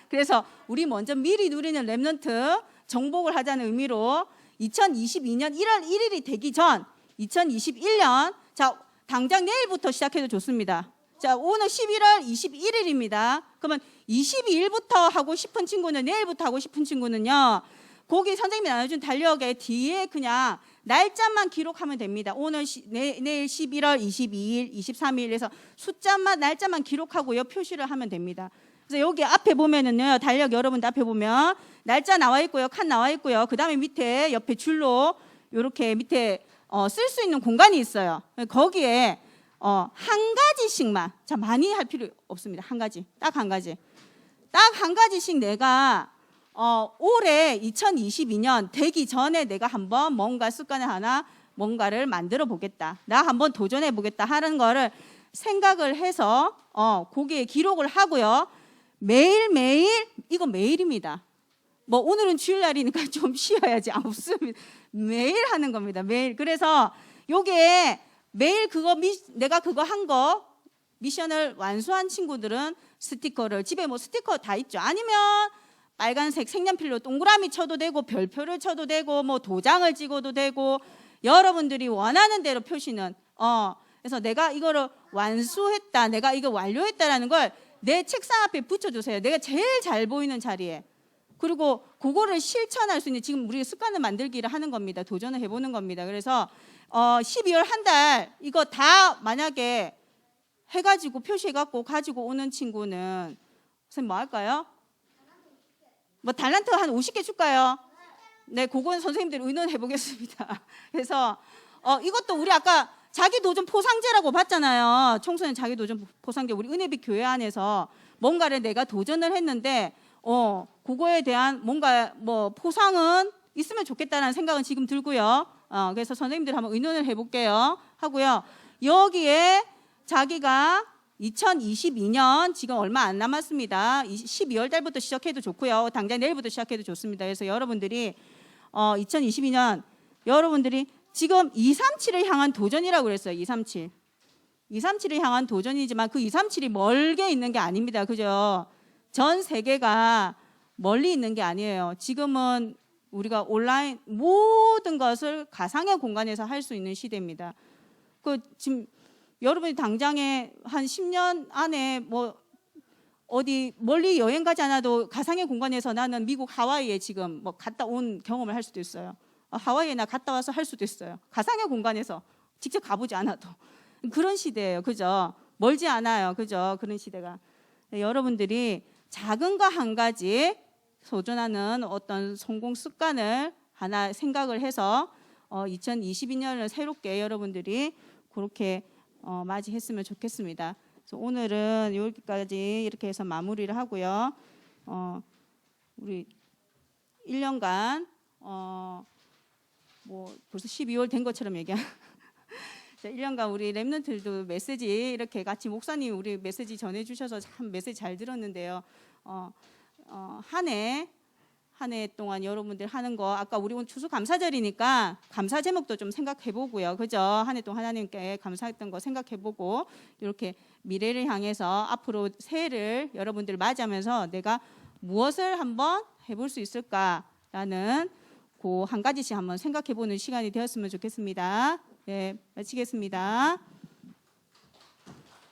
A: 그래서 우리 먼저 미리 누리는 렘넌트 정복을 하자는 의미로 2022년 1월 1일이 되기 전 2021년 자, 당장 내일부터 시작해도 좋습니다. 자, 오늘 11월 21일입니다. 그러면 22일부터 하고 싶은 친구는 내일부터 하고 싶은 친구는요. 거기 선생님이 나눠준 달력에 뒤에 그냥 날짜만 기록하면 됩니다. 오늘 내일 11월 22일, 23일 해서 숫자만 날짜만 기록하고요. 표시를 하면 됩니다. 그래서 여기 앞에 보면은요. 달력 여러분들 앞에 보면 날짜 나와 있고요. 칸 나와 있고요. 그다음에 밑에 옆에 줄로 이렇게 밑에 쓸 수 있는 공간이 있어요. 거기에 한 가지씩만 자 많이 할 필요 없습니다. 한 가지 딱 한 가지 딱 한 가지씩 내가 올해 2022년 되기 전에 내가 한번 뭔가 습관을 하나 뭔가를 만들어 보겠다. 나 한번 도전해 보겠다 하는 거를 생각을 해서 거기에 기록을 하고요. 매일매일 이거 매일입니다. 뭐 오늘은 주일날이니까 좀 쉬어야지. 없습니다. 매일 하는 겁니다. 매일. 그래서 요게 매일 내가 그거 한 거 미션을 완수한 친구들은 스티커를 집에 뭐 스티커 다 있죠. 아니면 빨간색 색연필로 동그라미 쳐도 되고 별표를 쳐도 되고 뭐 도장을 찍어도 되고 여러분들이 원하는 대로 표시는 그래서 내가 이거를 완수했다, 내가 이거 완료했다라는 걸 내 책상 앞에 붙여주세요. 내가 제일 잘 보이는 자리에. 그리고 그거를 실천할 수 있는 지금 우리가 습관을 만들기를 하는 겁니다. 도전을 해보는 겁니다. 그래서 12월 한 달 이거 다 만약에 해가지고 표시해갖고 가지고 오는 친구는 선생님 뭐 할까요? 뭐 달란트 한 50개 줄까요? 네, 그건 선생님들 의논해 보겠습니다. 그래서 이것도 우리 아까 자기 도전 포상제라고 봤잖아요. 청소년 자기 도전 포상제 우리 은혜빛 교회 안에서 뭔가를 내가 도전을 했는데 그거에 대한 뭔가 뭐 포상은 있으면 좋겠다는 생각은 지금 들고요. 그래서 선생님들 한번 의논을 해볼게요. 하고요. 여기에 자기가 2022년 지금 얼마 안 남았습니다. 12월 달부터 시작해도 좋고요. 당장 내일부터 시작해도 좋습니다. 그래서 여러분들이 2022년 여러분들이 지금 237을 향한 도전이라고 그랬어요. 237. 237을 향한 도전이지만 그 237이 멀게 있는 게 아닙니다. 그죠? 전 세계가 멀리 있는 게 아니에요. 지금은 우리가 온라인 모든 것을 가상의 공간에서 할 수 있는 시대입니다. 지금 여러분이 당장에 한 10년 안에 뭐 어디 멀리 여행 가지 않아도 가상의 공간에서 나는 미국 하와이에 지금 뭐 갔다 온 경험을 할 수도 있어요. 하와이에 나 갔다 와서 할 수도 있어요. 가상의 공간에서 직접 가보지 않아도 그런 시대예요. 그죠? 멀지 않아요. 그죠? 그런 시대가. 여러분들이 작은 거 한 가지 도전하는 어떤 성공 습관을 하나 생각을 해서 2022년을 새롭게 여러분들이 그렇게 맞이했으면 좋겠습니다. 그래서 오늘은 여기까지 이렇게 해서 마무리를 하고요. 우리 1년간 뭐 벌써 12월 된 것처럼 얘기한 1년간 우리 렘넌트들도 메시지 이렇게 같이 목사님이 우리 메시지 전해주셔서 참 메시지 잘 들었는데요. 한 해 동안 여러분들 하는 거 아까 우리 오늘 추수감사절이니까 감사 제목도 좀 생각해보고요. 그죠? 한 해 동안 하나님께 감사했던 거 생각해보고 이렇게 미래를 향해서 앞으로 새해를 여러분들 맞이하면서 내가 무엇을 한번 해볼 수 있을까라는 그 한 가지씩 한번 생각해보는 시간이 되었으면 좋겠습니다. 네, 마치겠습니다.